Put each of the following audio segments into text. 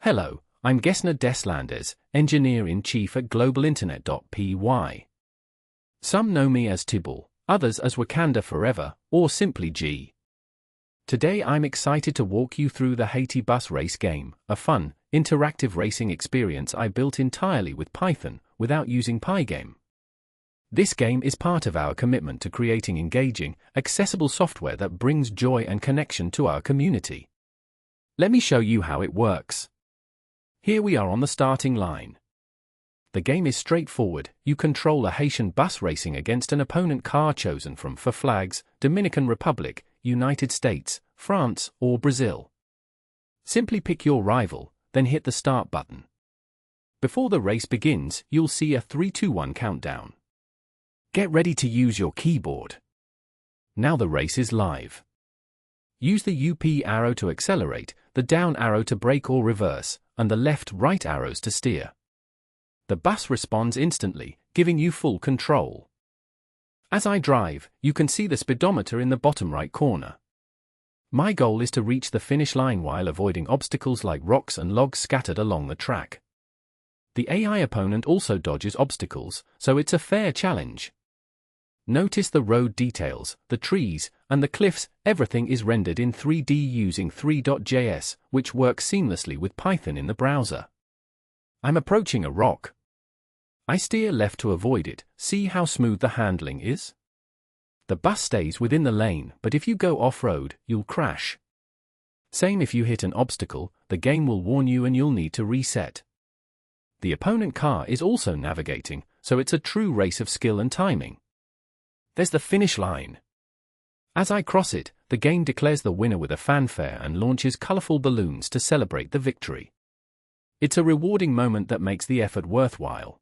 Hello, I'm Gesner Deslandes, Engineer-in-Chief at GlobalInternet.py. Some know me as Tiboul, others as Wakanda Forever, or simply G. Today I'm excited to walk you through the Haiti Bus Race Game, a fun, interactive racing experience I built entirely with Python, without using Pygame. This game is part of our commitment to creating engaging, accessible software that brings joy and connection to our community. Let me show you how it works. Here we are on the starting line. The game is straightforward. You control a Haitian bus racing against an opponent car chosen from 4 flags: Dominican Republic, United States, France, or Brazil. Simply pick your rival, then hit the start button. Before the race begins, you'll see a 3-2-1 countdown. Get ready to use your keyboard. Now the race is live. Use the up arrow to accelerate, the down arrow to brake or reverse, and the left-right arrows to steer. The bus responds instantly, giving you full control. As I drive, you can see the speedometer in the bottom right corner. My goal is to reach the finish line while avoiding obstacles like rocks and logs scattered along the track. The AI opponent also dodges obstacles, so it's a fair challenge. Notice the road details, the trees, and the cliffs. Everything is rendered in 3D using Three.js, which works seamlessly with Python in the browser. I'm approaching a rock. I steer left to avoid it. See how smooth the handling is? The bus stays within the lane, but if you go off-road, you'll crash. Same if you hit an obstacle, the game will warn you and you'll need to reset. The opponent car is also navigating, so it's a true race of skill and timing. There's the finish line. As I cross it, the game declares the winner with a fanfare and launches colorful balloons to celebrate the victory. It's a rewarding moment that makes the effort worthwhile.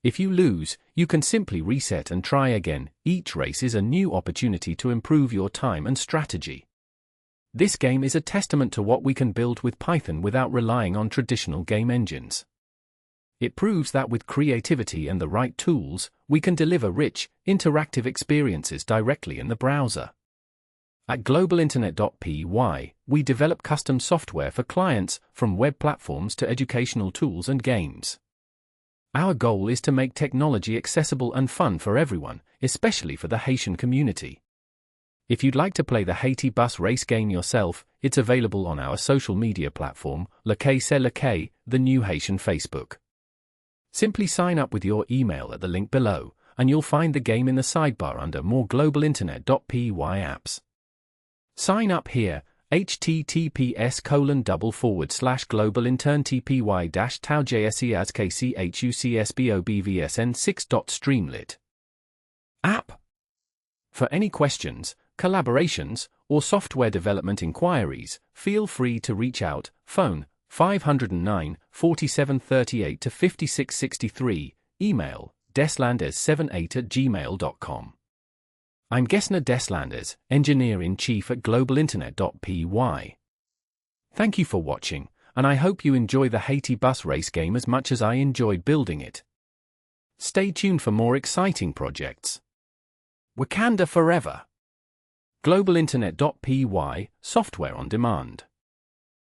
If you lose, you can simply reset and try again. Each race is a new opportunity to improve your time and strategy. This game is a testament to what we can build with Python without relying on traditional game engines. It proves that with creativity and the right tools, we can deliver rich, interactive experiences directly in the browser. At GlobalInternet.py, we develop custom software for clients, from web platforms to educational tools and games. Our goal is to make technology accessible and fun for everyone, especially for the Haitian community. If you'd like to play the Haiti Bus Race Game yourself, it's available on our social media platform, the new Haitian Facebook. Simply sign up with your email at the link below, and you'll find the game in the sidebar under More GlobalInternet.py apps. Sign up here, https://globalintern.py-tau.jse/kchucsbobvsn6.streamlit. App. For any questions, collaborations, or software development inquiries, feel free to reach out. Phone 509 4738 5663, email deslandes78@gmail.com. I'm Gesner Deslandes, Engineer-in-Chief at GlobalInternet.py. Thank you for watching, and I hope you enjoy the Haiti Bus Race Game as much as I enjoyed building it. Stay tuned for more exciting projects. Wakanda Forever. GlobalInternet.py, software on demand.